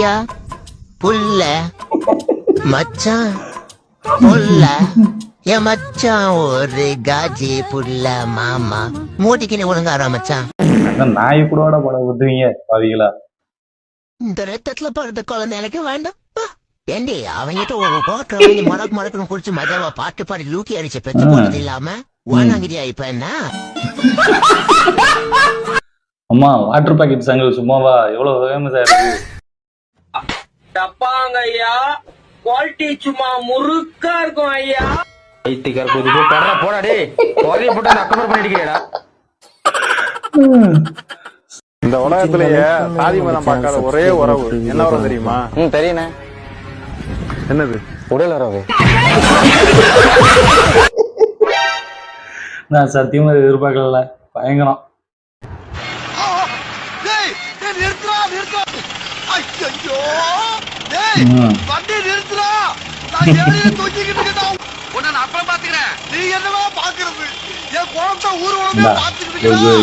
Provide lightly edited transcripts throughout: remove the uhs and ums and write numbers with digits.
யா புல்ல மச்சான் புல்ல என் மச்சான் ஒரு காஜி புல்ல மாமா மூட்டிக்கினு ஒழுங்காரா மச்சான். நாய் கூட படம் ஊத்துவீங்க பாவிகளா. இந்த ரத்தத்துல பிறந்த குழந்தை எனக்கு வேண்டாம். ஏண்டி அவங்கிட்ட ஒரு போட்டு வாங்கி மடக்கு குடிச்சு மஜாவா பாட்டு பாடி லூக்கி அடிச்ச பெற்று போனது இல்லாம வாங்கிறியா இப்ப என்ன? அம்மா வாட்டர் பாக்கெட் சங்கல் சும்மாவா எவ்வளவு ஃபேமஸா இருக்கு. டப்பாங்க ஐயா, குவாலிட்டி சும்மா முறுக்கா இருக்கும் ஐயா. ஐத்திகர் புது படுற போடா டேய், கோரிய போட்டு அக்கபர் பண்ணிட்டீங்கடா. இந்த உலகத்திலேயே சாதி மதம் பார்க்காத ஒரே உறவு என்ன உறவு தெரியுமா? தெரியுண்ணே. என்னது? உடல் உறவு. நான் சத்தியமா எதிர்பார்க்கல. பயங்கரம்.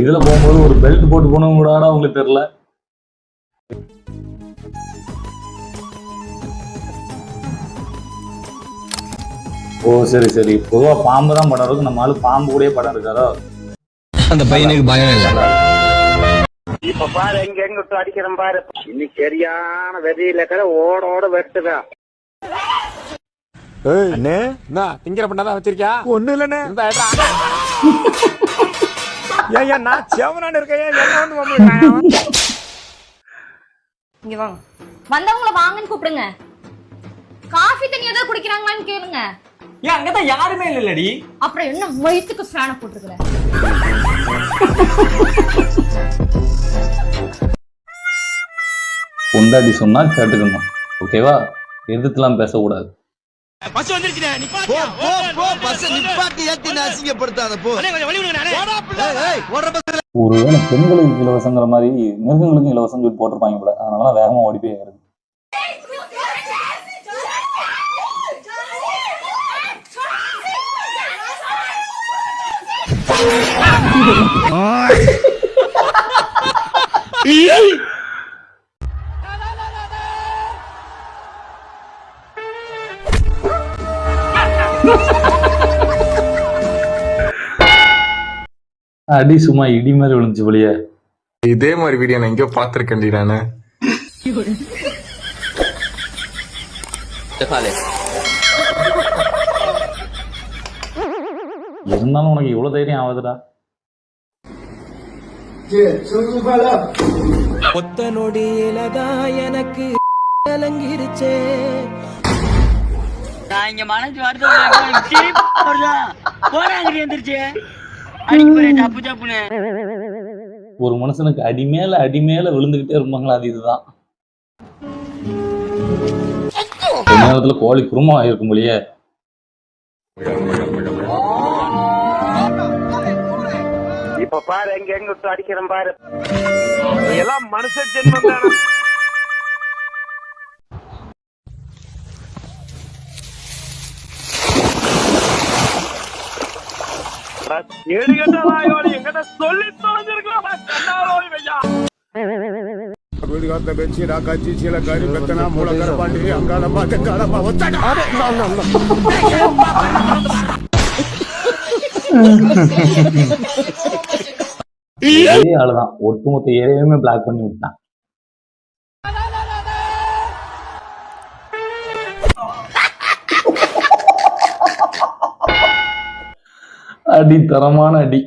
இதுல போகும்போது ஒரு பெல்ட் போட்டு போனவங்க கூட உங்களுக்கு தெரியல. ஓ சரி சரி. பொதுவா பாம்பு தான் படம் இருக்கு. நம்ம ஆளு பாம்பு கூட படம் இருக்காரோ? அந்த பையனுக்கு பயம் இல்ல. இப்ப பாரு எங்க எங்க விட்டு அடிக்கிறேன் பாரு. இன்னைக்கு சரியான வெறியில இருக்கிற ஓட வெட்டுதான். திங்கிற பண்ணாதான் வச்சிருக்கியா? ஒண்ணு இல்லன்னு ஏன் நான் செவனான்னு இருக்கேன். என்ன வந்து இங்க வாங்க. வந்தவங்கள வாங்கன்னு கூப்பிடுங்க. காஃபி தண்ணி ஏதாவது குடிக்கிறாங்களான்னு கேளுங்க. ஏன் அங்கதான் யாருமே இல்லடி. அப்புறம் என்ன வயிற்றுக்கு ஃபேனை போட்டுருக்குற? பொண்டாட்டி சொன்னா கேட்டுக்கணும். ஓகேவா? எதிர்த்துலாம் பேசக்கூடாது. பஸ் வந்துருச்சுடா. நிப்பாட்டு. போ போ பஸ் நிப்பாட்டி ஏத்தி அசிங்கப்படுத்தாத போ. வழி விடுங்க நானே. ஏய் ஓடுற பஸ். ஒருவேளை பெண்களுக்கு இலவசங்கிற மாதிரி மிருகங்களுக்கும் இலவசம் சொல்லி போட்டிருப்பாங்க போல. அதனால வேகமா ஓடி போய் ஏறுது. அடி சும்மா இடி மாதிரி விழுந்துச்சு போலியே. இதே மாதிரி வீடியோ நான் எங்கேயோ பாத்திருக்கேன். நானு இருந்தாலும் உனக்கு இவ்வளவு தைரியம் ஆகுதுடா. ஒத்த நொடியிலதான் எனக்கு கலங்கிருச்சே. நான் இங்க மனசு வருது போறாங்க எந்திரிச்சு அடிக்க போறேன் தப்பு தப்புன்னு. ஒரு மனுஷனுக்கு அடி மேல விழுந்துகிட்டே இருப்பாங்களா? அது இதுதான். நேரத்துல கோழி குருமா ஆயிருக்கும் போலியே. இப்ப பாரு எங்க எங்க விட்டு அடிக்கிறேன் பாரு. எல்லாம் மனுஷ ஜென்மம் தானே. எங்கிட்ட சொல்லி தொலைஞ்சிருக்கலாம். வீடுகாத்த பெஞ்சி ராக்காச்சி சீல காரி பெத்தனா மூல கரப்பாண்டி அங்கால பார்த்து காலப்பா ஒத்தடா. இதே ஆளுதான் ஒட்டுமொத்த ஏரியாவுமே பிளாக் பண்ணி விட்டான். அடி தரமான அடி.